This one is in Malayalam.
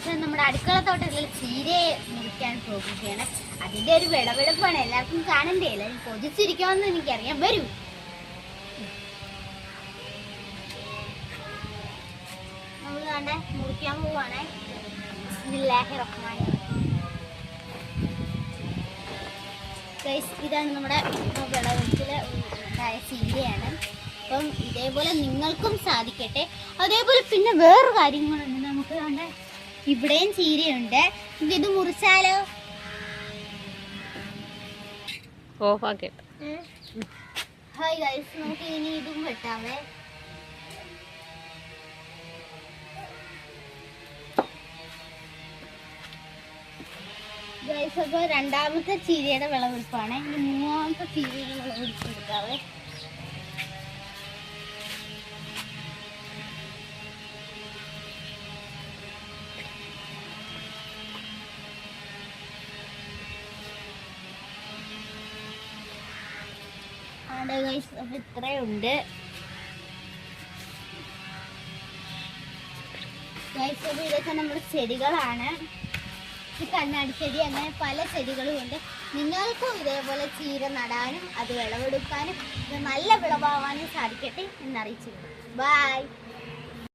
നമ്മുടെ അടുക്കള തോട്ടത്തിൽ ചീരയെ മുറിക്കാൻ പോകുകയാണ്. അതിന്റെ ഒരു വിളവെടുപ്പാണ്. എല്ലാവർക്കും കാണണ്ടേ? എല്ലാവരും കൊതിച്ചിരിക്കുമെന്ന് എനിക്കറിയാം. വരൂ. നമ്മൾ കണ്ടേ മുറിക്കാൻ പോവാണ്. ബിസ്മില്ലാഹിർ റഹ്മാനിർ റഹീം. ഇതാണ് നമ്മുടെ വിളവെടുപ്പില് ഉണ്ടായ ചീരയാണ്. അപ്പം ഇതേപോലെ നിങ്ങൾക്കും സാധിക്കട്ടെ. അതേപോലെ പിന്നെ വേറെ കാര്യങ്ങളുണ്ട്. നമുക്ക് കണ്ടേ ഇവിടെയും ചീരയുണ്ട്. നമുക്ക് ഇത് മുറിച്ചാലോ? ഹായ് ഗൈസ്, നമുക്ക് ഇനി ഇതും വെട്ടാവേ. ഗൈസ്, അപ്പൊ രണ്ടാമത്തെ ചീരയുടെ വിളവെടുപ്പാണ്. ഇനി മൂന്നാമത്തെ ചീരയുടെ വിളവെടുപ്പ് എടുക്കാവേ. അപ്പൊ ഇത്രയുണ്ട്. ഇതൊക്കെ നമ്മുടെ ചെടികളാണ്. ഈ കണ്ണാടി ചെടി, അങ്ങനെ പല ചെടികളും ഉണ്ട്. നിങ്ങൾക്കും ഇതേപോലെ ചീര നടാനും അത് വിളവെടുക്കാനും ഇത് നല്ല വിളവാവാനും സാധിക്കട്ടെ എന്നറിയിച്ചു. ബൈ.